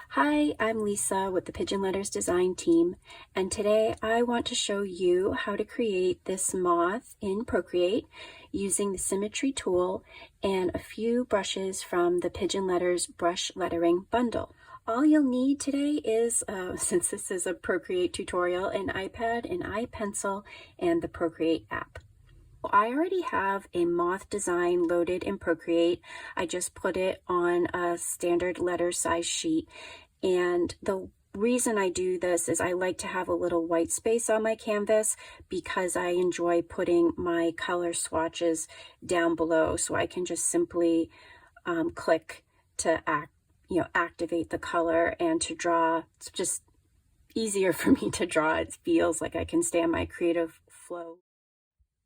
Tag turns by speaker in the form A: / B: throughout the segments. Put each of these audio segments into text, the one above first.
A: Hi, I'm Lisa with the Pigeon Letters Design team, and today I want to show you how to create this moth in Procreate using the Symmetry tool and a few brushes from the Pigeon Letters brush lettering bundle. All you'll need today is, since this is a Procreate tutorial, an iPad, an iPencil, and the Procreate app. I already have a moth design loaded in Procreate. I just put it on a standard letter size sheet. And the reason I do this is I like to have a little white space on my canvas because I enjoy putting my color swatches down below, so I can just simply click to activate the color and to draw. It's just easier for me to draw. It feels like I can stay on my creative flow.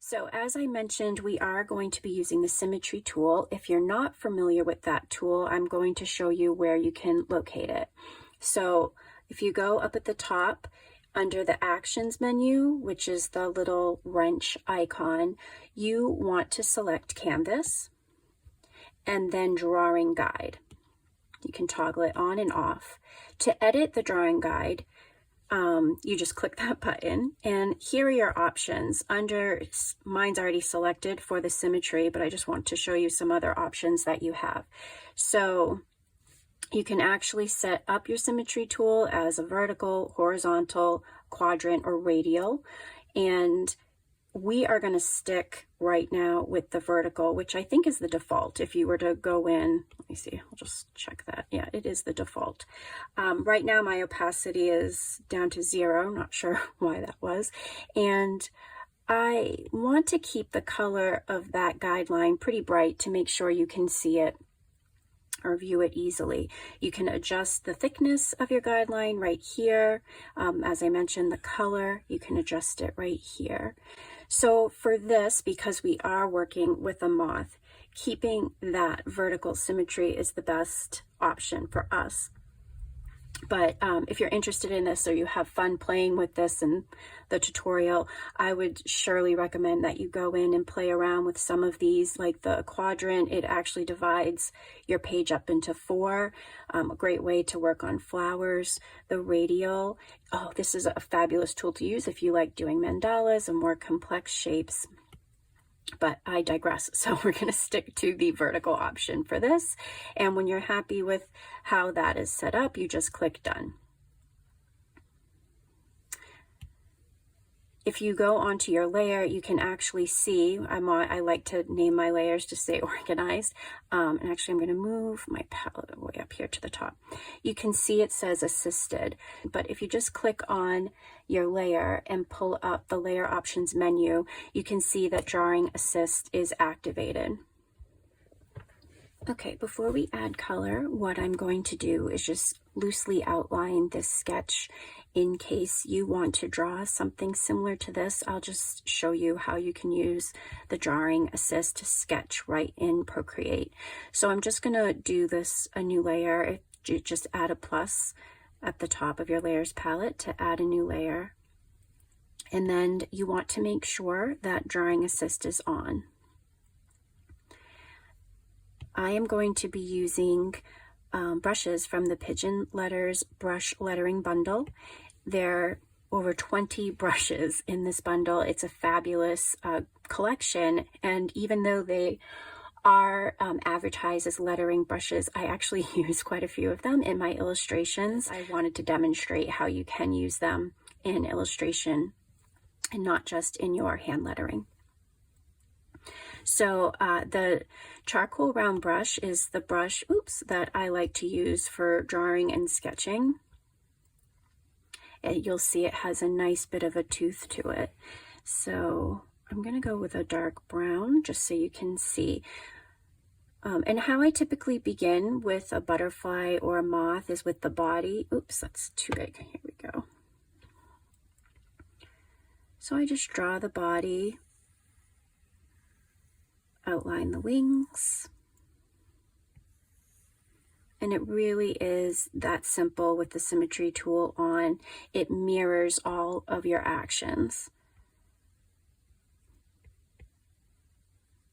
A: So as I mentioned, we are going to be using the Symmetry tool. If you're not familiar with that tool, I'm going to show you where you can locate it. So if you go up at the top under the Actions menu, which is the little wrench icon, you want to select Canvas and then Drawing Guide. You can toggle it on and off. To edit the drawing guide, you just click that button, and here are your options. Mine's already selected for the Symmetry, but I just want to show you some other options that you have. So you can actually set up your Symmetry tool as a vertical, horizontal, quadrant, or radial, and we are going to stick right now with the vertical, which I think is the default. If you were to go in, let me see, I'll just check that. Yeah, it is the default. Right now my opacity is down to 0. Not sure why that was. And I want to keep the color of that guideline pretty bright to make sure you can see it or view it easily. You can adjust the thickness of your guideline right here. As I mentioned, the color, you can adjust it right here. So for this, because we are working with a moth, keeping that vertical symmetry is the best option for us. But if you're interested in this or you have fun playing with this in the tutorial, I would surely recommend that you go in and play around with some of these, like the quadrant. It actually divides your page up into 4. A great way to work on flowers. The radial, oh, this is a fabulous tool to use if you like doing mandalas and more complex shapes. But I digress, so we're going to stick to the vertical option for this. And when you're happy with how that is set up, you just click Done. If you go onto your layer, you can actually see, I like to name my layers to stay organized. And actually, I'm going to move my palette way up here to the top. You can see it says Assisted, but if you just click on your layer and pull up the Layer Options menu, you can see that Drawing Assist is activated. Okay, before we add color, what I'm going to do is just loosely outline this sketch. In case you want to draw something similar to this, I'll just show you how you can use the Drawing Assist to sketch right in Procreate. So I'm just going to do this a new layer. You just add a plus at the top of your layers palette to add a new layer. And then you want to make sure that Drawing Assist is on. I am going to be using brushes from the Pigeon Letters brush lettering bundle. There are over 20 brushes in this bundle. It's a fabulous collection, and even though they are advertised as lettering brushes, I actually use quite a few of them in my illustrations. I wanted to demonstrate how you can use them in illustration and not just in your hand lettering. So the charcoal round brush is the brush, that I like to use for drawing and sketching. And you'll see it has a nice bit of a tooth to it. So I'm going to go with a dark brown just so you can see. And how I typically begin with a butterfly or a moth is with the body. Oops, that's too big. Here we go. So I just draw the body. Outline the wings, and it really is that simple with the Symmetry tool on. It mirrors all of your actions.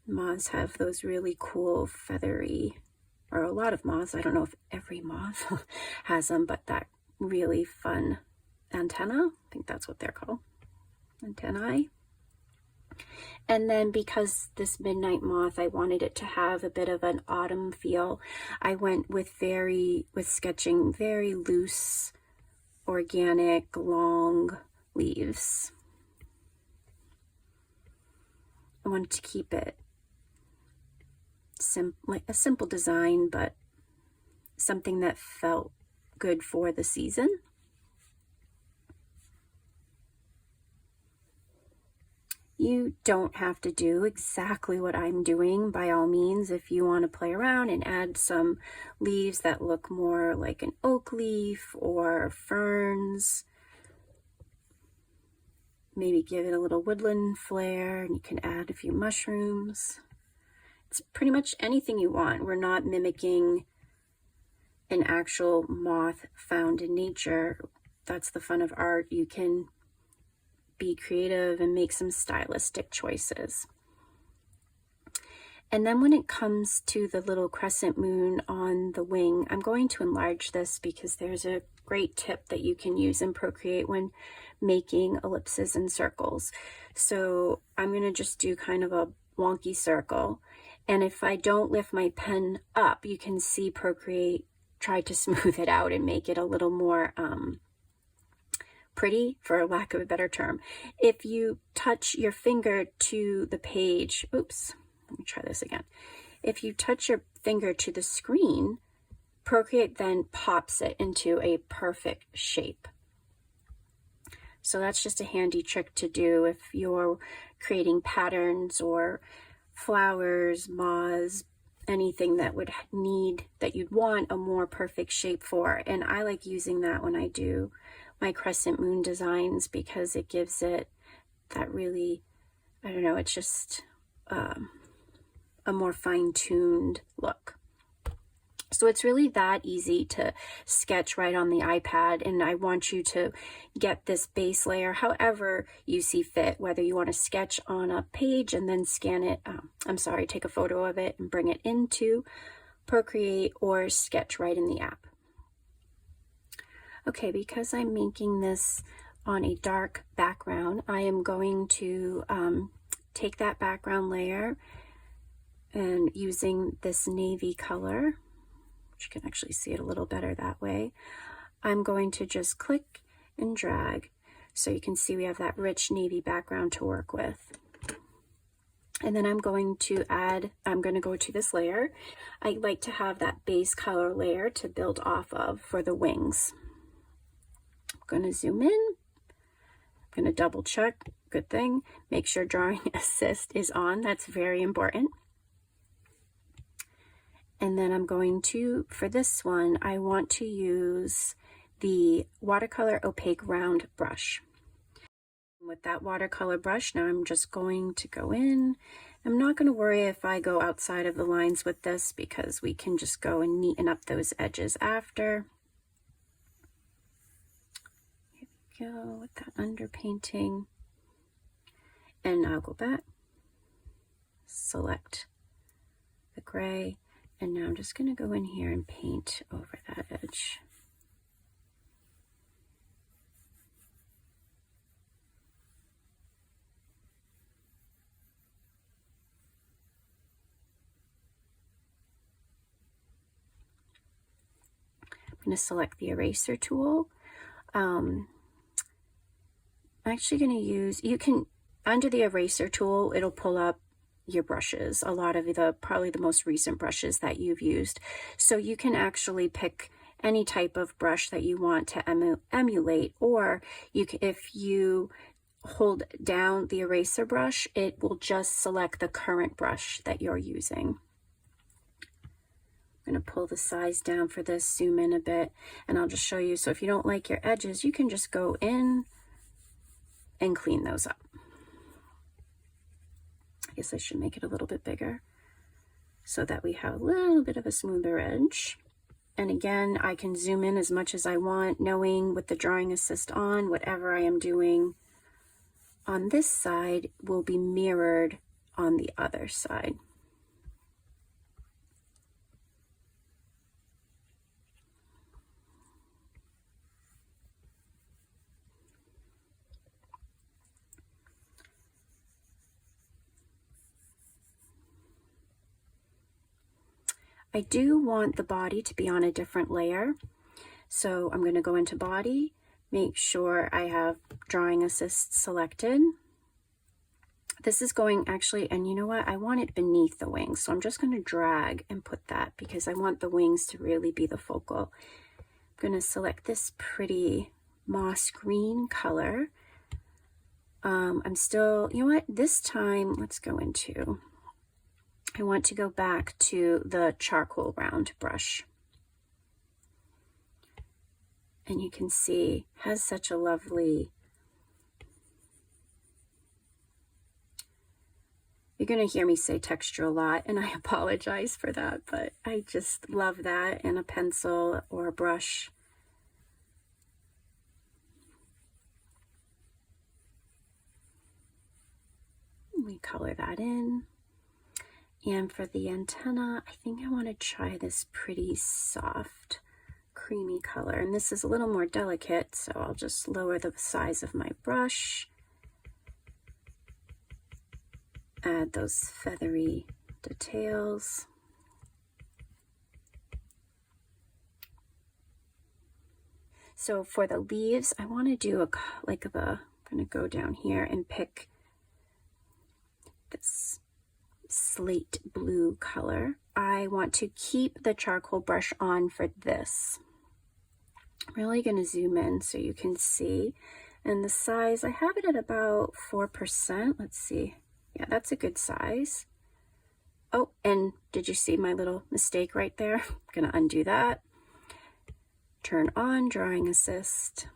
A: Moths have those really cool feathery or a lot of moths. I don't know if every moth has them, but that really fun antenna, I think that's what they're called, antennae. And then because this midnight moth, I wanted it to have a bit of an autumn feel, I went with sketching very loose, organic, long leaves. I wanted to keep it like a simple design, but something that felt good for the season. You don't have to do exactly what I'm doing, by all means. If you want to play around and add some leaves that look more like an oak leaf or ferns, maybe give it a little woodland flair, and you can add a few mushrooms. It's pretty much anything you want. We're not mimicking an actual moth found in nature. That's the fun of art. You can be creative and make some stylistic choices. And then when it comes to the little crescent moon on the wing, I'm going to enlarge this because there's a great tip that you can use in Procreate when making ellipses and circles. So I'm going to just do kind of a wonky circle. And if I don't lift my pen up, you can see Procreate try to smooth it out and make it a little more pretty, for lack of a better term. If you touch your finger to the page, oops, let me try this again. If you touch your finger to the screen, Procreate then pops it into a perfect shape. So that's just a handy trick to do if you're creating patterns or flowers, moths, anything that you'd want a more perfect shape for. And I like using that when I do my crescent moon designs because it gives it that really, I don't know, it's just a more fine-tuned look. So it's really that easy to sketch right on the iPad, and I want you to get this base layer however you see fit, whether you want to sketch on a page and then scan it, take a photo of it and bring it into Procreate, or sketch right in the app. Okay, because I'm making this on a dark background, I am going to take that background layer and using this navy color, which you can actually see it a little better that way, I'm going to just click and drag so you can see we have that rich navy background to work with. And then I'm going to go to this layer. I like to have that base color layer to build off of for the wings. I'm going to zoom in. I'm going to double check, good thing, make sure drawing assist is on, that's very important. And then I'm going to, for this one, I want to use the watercolor opaque round brush. With that watercolor brush, now I'm just going to go in. I'm not going to worry if I go outside of the lines with this because we can just go and neaten up those edges after. Here we go with that underpainting. And I'll go back, select the gray. And now I'm just going to go in here and paint over that edge. I'm going to select the eraser tool. I'm actually going to use, under the eraser tool, it'll pull up your brushes, a lot of probably the most recent brushes that you've used. So you can actually pick any type of brush that you want to emulate, or if you hold down the eraser brush, it will just select the current brush that you're using. I'm going to pull the size down for this, zoom in a bit, and I'll just show you. So if you don't like your edges, you can just go in and clean those up. I guess I should make it a little bit bigger so that we have a little bit of a smoother edge. And again, I can zoom in as much as I want, knowing with the drawing assist on, whatever I am doing on this side will be mirrored on the other side. I do want the body to be on a different layer. So I'm going to go into body, make sure I have drawing assist selected. This is going actually, and you know what? I want it beneath the wings. So I'm just going to drag and put that because I want the wings to really be the focal. I'm going to select this pretty moss green color. I'm still, you know what? This time, let's go into, I want to go back to the charcoal round brush. And you can see, has such a lovely, you're going to hear me say texture a lot, and I apologize for that, but I just love that in a pencil or a brush. We color that in. And for the antenna, I think I want to try this pretty soft, creamy color. And this is a little more delicate, so I'll just lower the size of my brush. Add those feathery details. So for the leaves, I want to do I'm going to go down here and pick this slate blue color. I want to keep the charcoal brush on for this. I'm really going to zoom in so you can see. And the size, I have it at about 4%. Let's see. Yeah, that's a good size. Oh, and did you see my little mistake right there? I'm going to undo that. Turn on drawing assist.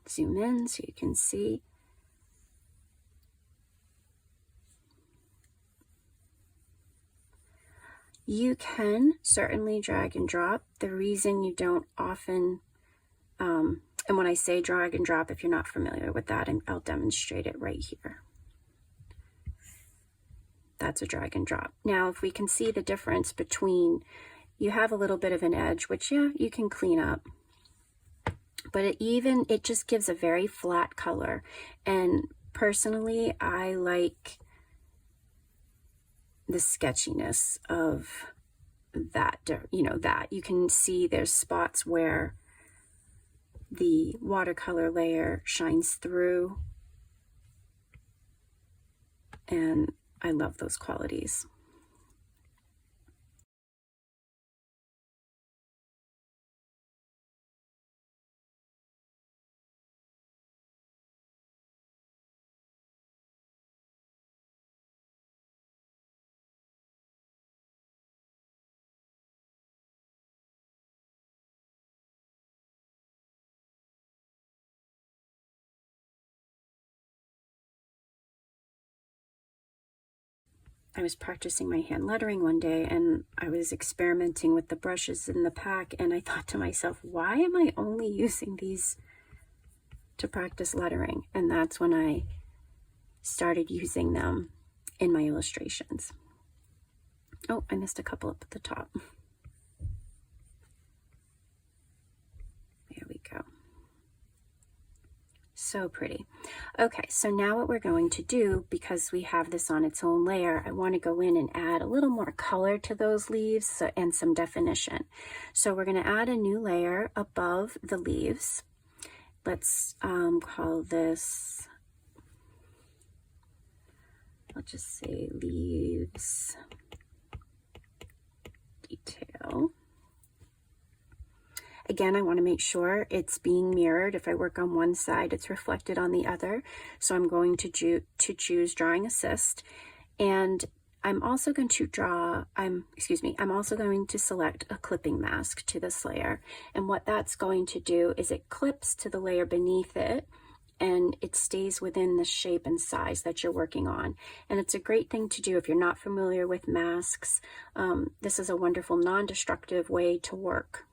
A: Zoom in so you can see. You can certainly drag and drop. The reason you don't often, and when I say drag and drop, if you're not familiar with that, I'll demonstrate it right here. That's a drag and drop. Now, if we can see the difference between, you have a little bit of an edge, which, yeah, you can clean up. But it just gives a very flat color. And personally, I like the sketchiness of that, you know, that you can see there's spots where the watercolor layer shines through, and I love those qualities. I was practicing my hand lettering one day, and I was experimenting with the brushes in the pack, and I thought to myself, why am I only using these to practice lettering? And that's when I started using them in my illustrations. Oh, I missed a couple up at the top. There we go. So pretty. Okay, so now what we're going to do, because we have this on its own layer, I want to go in and add a little more color to those leaves and some definition. So we're going to add a new layer above the leaves. Let's call this, I'll just say leaves detail. Again, I want to make sure it's being mirrored. If I work on one side, it's reflected on the other. So I'm going to choose drawing assist, and I'm also going to I'm also going to select a clipping mask to this layer. And what that's going to do is it clips to the layer beneath it, and it stays within the shape and size that you're working on. And it's a great thing to do if you're not familiar with masks. This is a wonderful non-destructive way to work.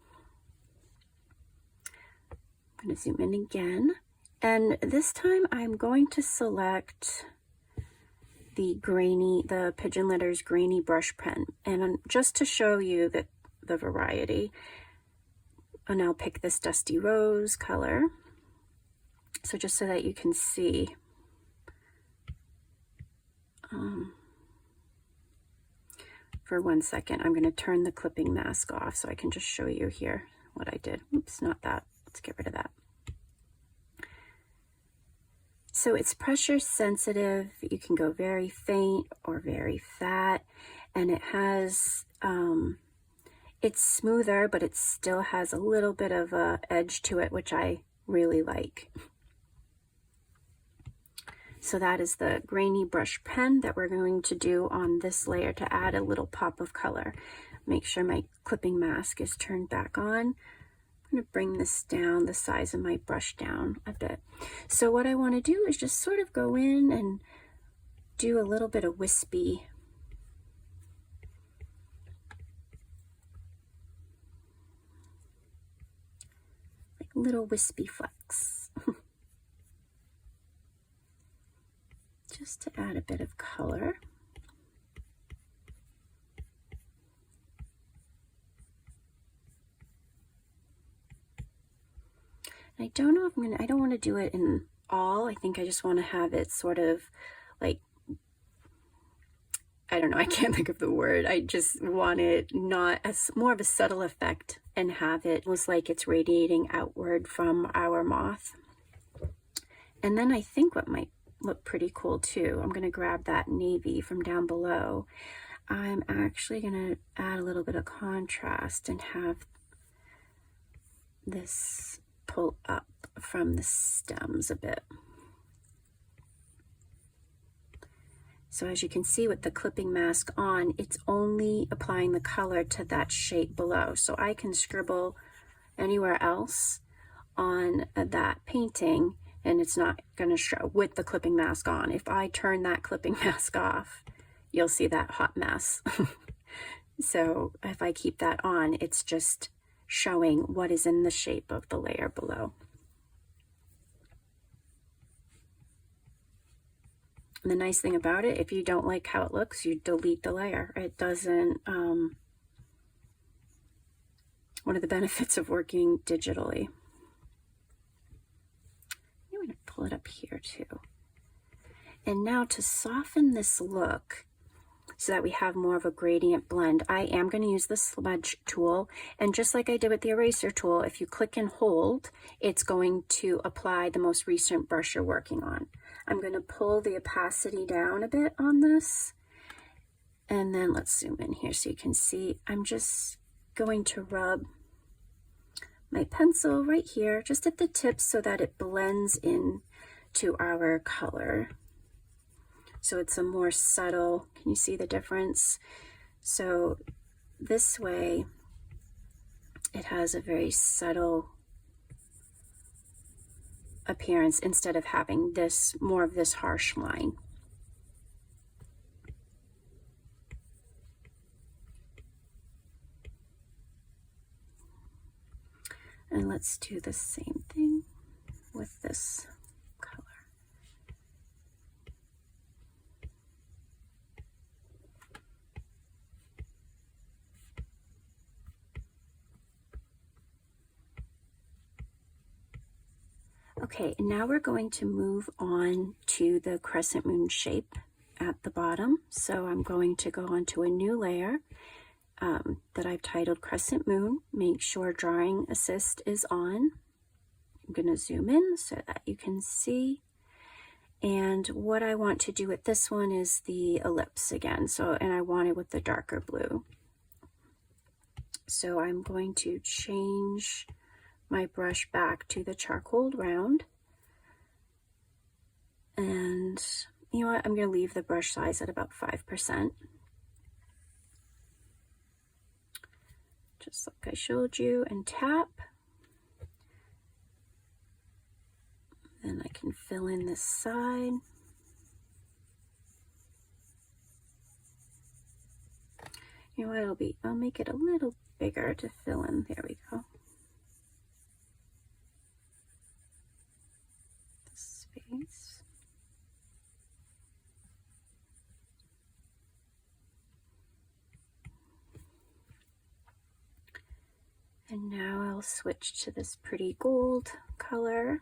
A: I'm going to zoom in again, and this time I'm going to select the Pigeon Letters Grainy brush pen, and just to show you that the variety, and I'll pick this Dusty Rose color, so just so that you can see. for 1 second. I'm going to turn the clipping mask off so I can just show you here what I did. Oops, not that. Let's get rid of that. So it's pressure sensitive. You can go very faint or very fat, and it has, it's smoother, but it still has a little bit of a edge to it, which I really like. So that is the grainy brush pen that we're going to do on this layer to add a little pop of color. Make sure my clipping mask is turned back on. I'm going to bring this down, the size of my brush down a bit. So what I want to do is just sort of go in and do a little bit of wispy. Like little wispy flecks. Just to add a bit of color. I don't know if I don't want to do it in all. I think I just want to have it sort of like, I don't know, I can't think of the word. I just want it not as more of a subtle effect and have it almost like it's radiating outward from our moth. And then I think what might look pretty cool too, I'm going to grab that navy from down below. I'm actually going to add a little bit of contrast and have this pull up from the stems a bit. So as you can see with the clipping mask on, it's only applying the color to that shape below. So I can scribble anywhere else on that painting and it's not going to show with the clipping mask on. If I turn that clipping mask off, you'll see that hot mess. So if I keep that on, it's just showing what is in the shape of the layer below. And the nice thing about it, if you don't like how it looks, you delete the layer. It doesn't, one of the benefits of working digitally. I'm going to pull it up here too. And now to soften this look, so that we have more of a gradient blend, I am going to use the smudge tool, and just like I did with the eraser tool, if you click and hold, it's going to apply the most recent brush you're working on. I'm going to pull the opacity down a bit on this, and then let's zoom in here so you can see. I'm just going to rub my pencil right here, just at the tips, so that it blends in to our color. So it's a more subtle, can you see the difference? So this way, it has a very subtle appearance instead of having this, more of this harsh line. And let's do the same thing with this color. Okay, and now we're going to move on to the crescent moon shape at the bottom. So I'm going to go onto a new layer that I've titled Crescent Moon. Make sure Drawing Assist is on. I'm going to zoom in so that you can see. And what I want to do with this one is the ellipse again. So, and I want it with the darker blue. So I'm going to change my brush back to the charcoal round, and you know what, I'm going to leave the brush size at about 5%, just like I showed you, and tap. Then I can fill in this side. You know what, I'll make it a little bigger to fill in. There we go. Space. And now I'll switch to this pretty gold color.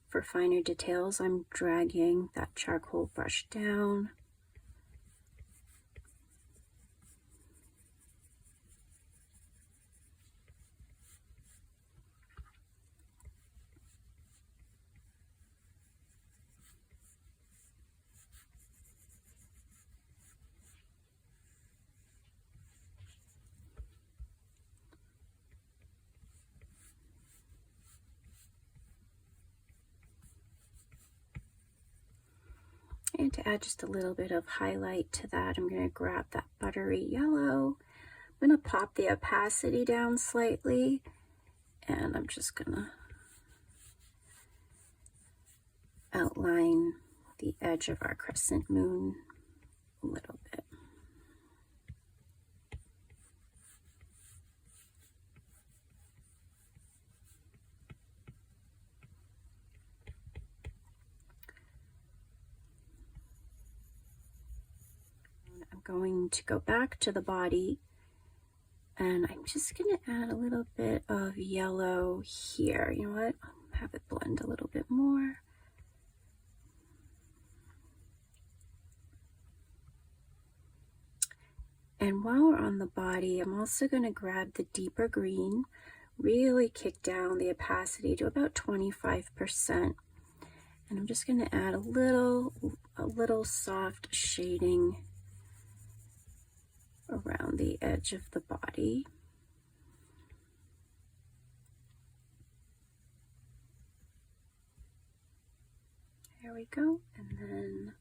A: For finer details, I'm dragging that charcoal brush down. to add just a little bit of highlight to that. I'm going to grab that buttery yellow. I'm going to pop the opacity down slightly, and I'm just going to outline the edge of our crescent moon a little bit. I'm going to go back to the body, and I'm just going to add a little bit of yellow here. You know what? I'll have it blend a little bit more. And while we're on the body, I'm also going to grab the deeper green, really kick down the opacity to about 25%. And I'm just going to add a little soft shading around the edge of the body. There we go. And then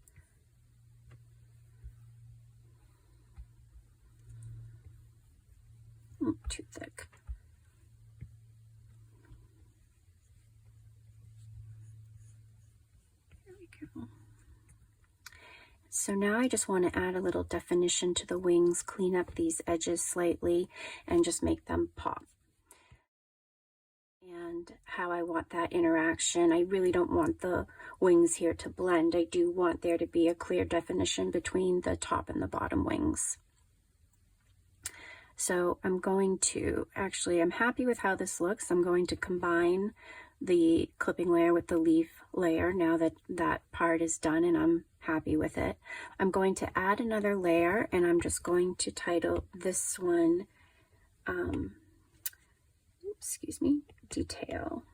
A: too thick. There we go. So now I just want to add a little definition to the wings, clean up these edges slightly, and just make them pop. And how I want that interaction, I really don't want the wings here to blend. I do want there to be a clear definition between the top and the bottom wings. So I'm going to, actually, I'm happy with how this looks. I'm going to combine the clipping layer with the leaf layer now that that part is done and I'm happy with it. I'm going to add another layer, and I'm just going to title this one, excuse me, Detail.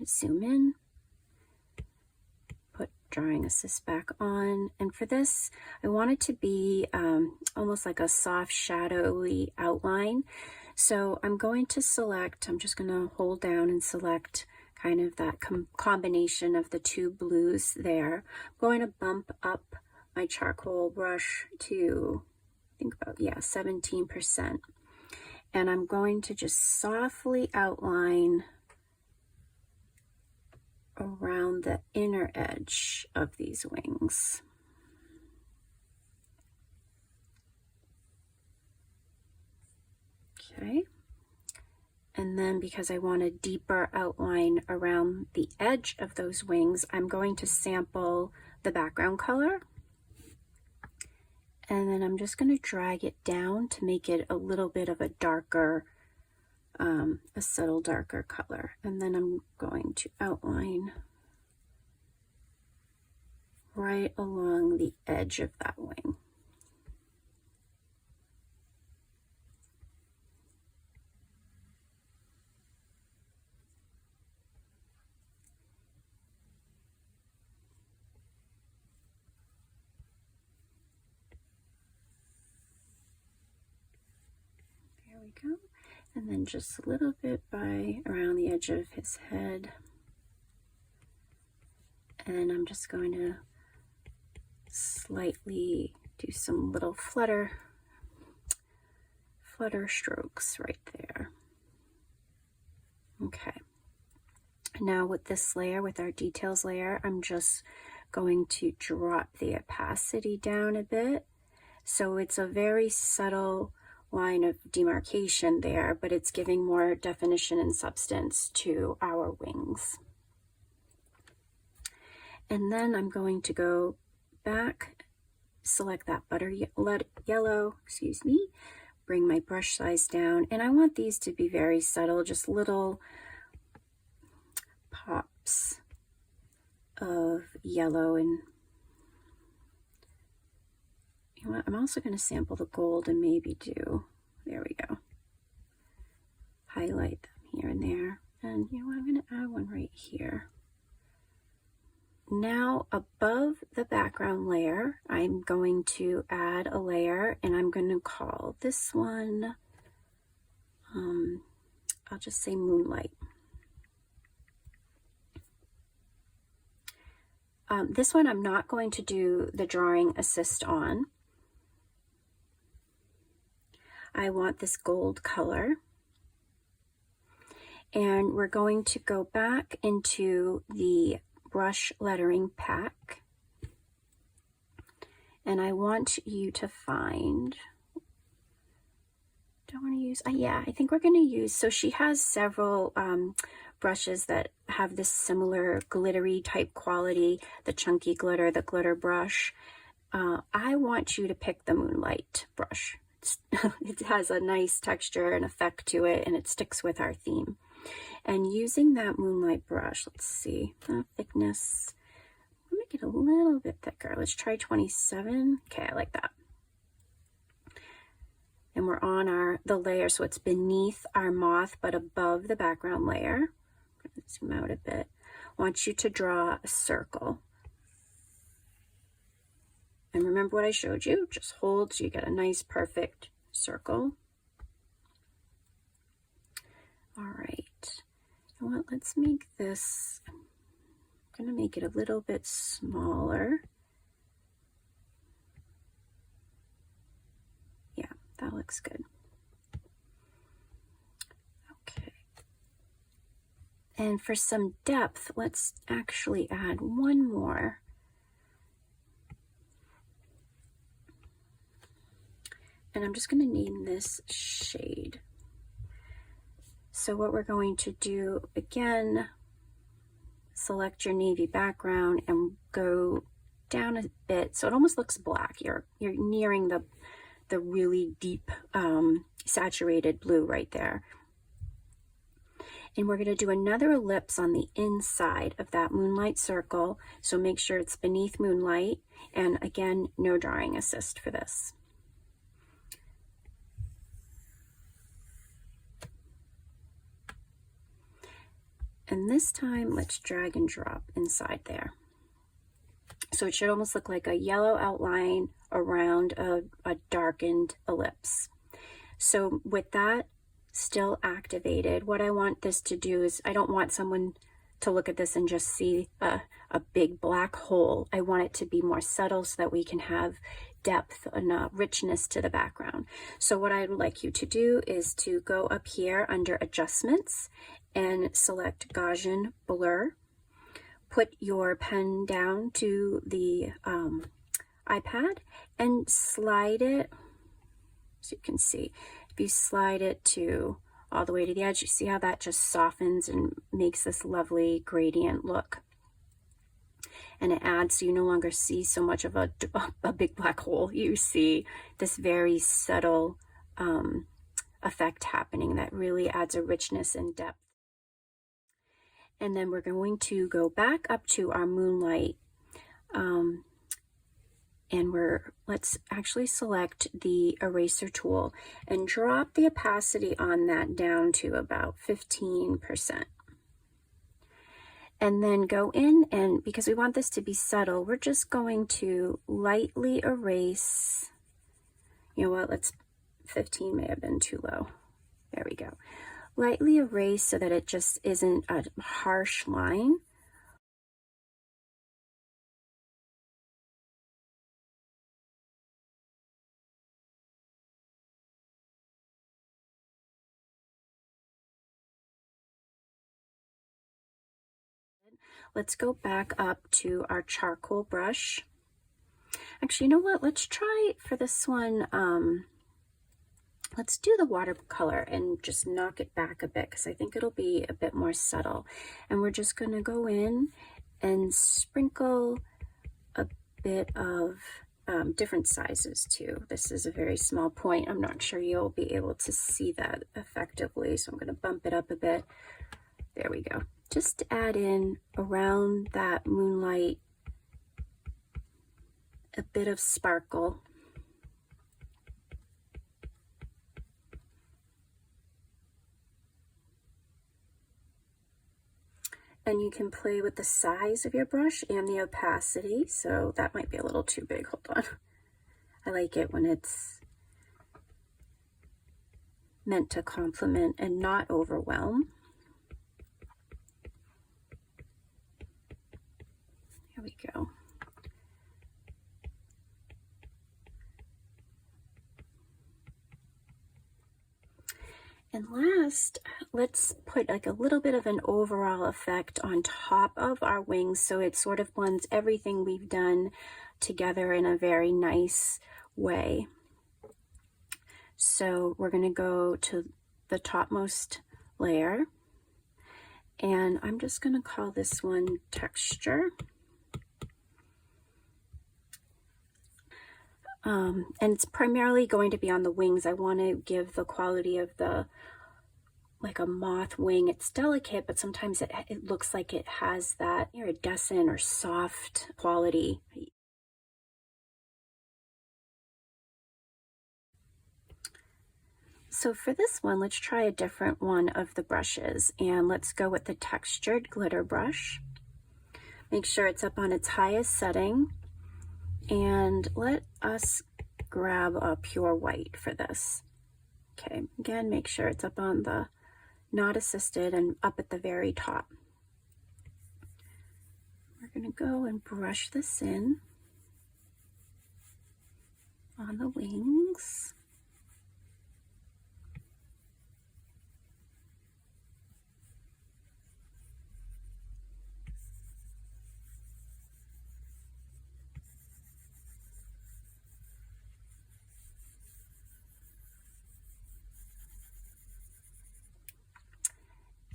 A: Zoom in. Drawing assist back on, and for this I want it to be almost like a soft shadowy outline. So I'm going to select, I'm just going to hold down and select kind of that combination of the two blues there. I'm going to bump up my charcoal brush to, I think about, yeah, 17%, and I'm going to just softly outline around the inner edge of these wings. Okay, and then because I want a deeper outline around the edge of those wings, I'm going to sample the background color, and then I'm just going to drag it down to make it a little bit of a darker, a subtle darker color. And then I'm going to outline right along the edge of that wing. There we go. And then just a little bit by around the edge of his head. And I'm just going to slightly do some little flutter strokes right there. Okay. Now with this layer, with our details layer, I'm just going to drop the opacity down a bit. So it's a very subtle line of demarcation there, but it's giving more definition and substance to our wings. And then I'm going to go back, select that yellow, excuse me, bring my brush size down, and I want these to be very subtle, just little pops of yellow. And you know what, I'm also going to sample the gold and maybe do, there we go, highlight them here and there. And you know what, I'm going to add one right here. Now above the background layer, I'm going to add a layer, and I'm going to call this one, I'll just say Moonlight. This one I'm not going to do the drawing assist on. I want this gold color. And we're going to go back into the brush lettering pack. And I want you to find, do I want to use, yeah, I think we're going to use, so she has several brushes that have this similar glittery type quality, the chunky glitter, the glitter brush. I want you to pick the Moonlight brush. It has a nice texture and effect to it, and it sticks with our theme. And using that Moonlight brush, let's see, thickness, I'll make it a little bit thicker. Let's try 27. Okay, I like that. And we're on the layer, so it's beneath our moth, but above the background layer. Zoom out a bit. I want you to draw a circle. And remember what I showed you, just hold so you get a nice perfect circle. All right. You know what, let's make this, I'm gonna make it a little bit smaller. Yeah, that looks good. Okay. And for some depth, let's actually add one more. And I'm just gonna name this shade. So what we're going to do, again, select your navy background and go down a bit so it almost looks black. You're nearing the really deep saturated blue right there. And we're going to do another ellipse on the inside of that Moonlight circle, so make sure it's beneath Moonlight, and again, no drawing assist for this. And this time, let's drag and drop inside there. So it should almost look like a yellow outline around a darkened ellipse. So with that still activated, what I want this to do is, I don't want someone to look at this and just see a big black hole. I want it to be more subtle so that we can have depth and richness to the background. So what I would like you to do is to go up here under Adjustments and select Gaussian Blur. Put your pen down to the iPad and slide it, so you can see, if you slide it to all the way to the edge, you see how that just softens and makes this lovely gradient look. And it adds, so you no longer see so much of a big black hole. You see this very subtle effect happening that really adds a richness and depth. And then we're going to go back up to our Moonlight, and let's actually select the eraser tool and drop the opacity on that down to about 15%. And then go in, and because we want this to be subtle, we're just going to lightly erase, you know what, 15 may have been too low. There we go. Lightly erase so that it just isn't a harsh line. Let's go back up to our charcoal brush. Actually, you know what? Let's try for this one, let's do the watercolor and just knock it back a bit because I think it'll be a bit more subtle. And we're just going to go in and sprinkle a bit of different sizes too. This is a very small point. I'm not sure you'll be able to see that effectively, so I'm going to bump it up a bit. There we go. Just add in around that Moonlight a bit of sparkle. And you can play with the size of your brush and the opacity. So that might be a little too big. Hold on. I like it when it's meant to complement and not overwhelm. There we go. And last, let's put like a little bit of an overall effect on top of our wings so it sort of blends everything we've done together in a very nice way. So we're going to go to the topmost layer, and I'm just going to call this one texture. And it's primarily going to be on the wings. I want to give the quality of the, like a moth wing. It's delicate, but sometimes it looks like it has that iridescent or soft quality. So for this one, let's try a different one of the brushes, and let's go with the textured glitter brush. Make sure it's up on its highest setting, and let us grab a pure white for this. Okay, again, make sure it's up on the not assisted and up at the very top. We're going to go and brush this in on the wings.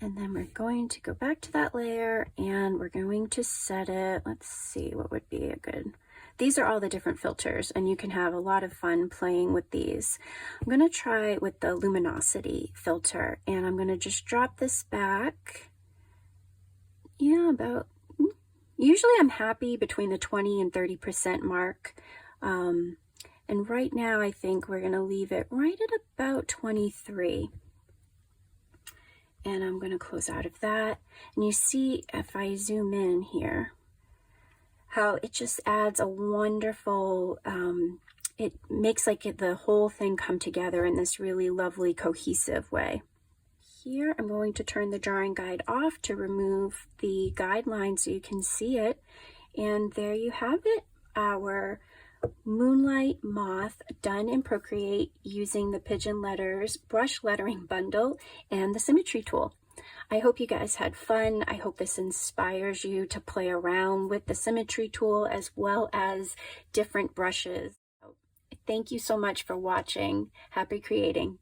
A: And then we're going to go back to that layer and we're going to set it. Let's see what would be a good. These are all the different filters and you can have a lot of fun playing with these. I'm going to try with the luminosity filter and I'm going to just drop this back. Yeah, about, usually I'm happy between the 20 and 30% mark. And right now I think we're going to leave it right at about 23. And I'm going to close out of that. And you see, if I zoom in here, how it just adds a wonderful, it makes like the whole thing come together in this really lovely cohesive way. Here, I'm going to turn the drawing guide off to remove the guideline so you can see it. And there you have it, our Moonlight Moth done in Procreate using the Pigeon Letters brush lettering bundle and the Symmetry tool. I hope you guys had fun. I hope this inspires you to play around with the Symmetry tool as well as different brushes. Thank you so much for watching. Happy creating.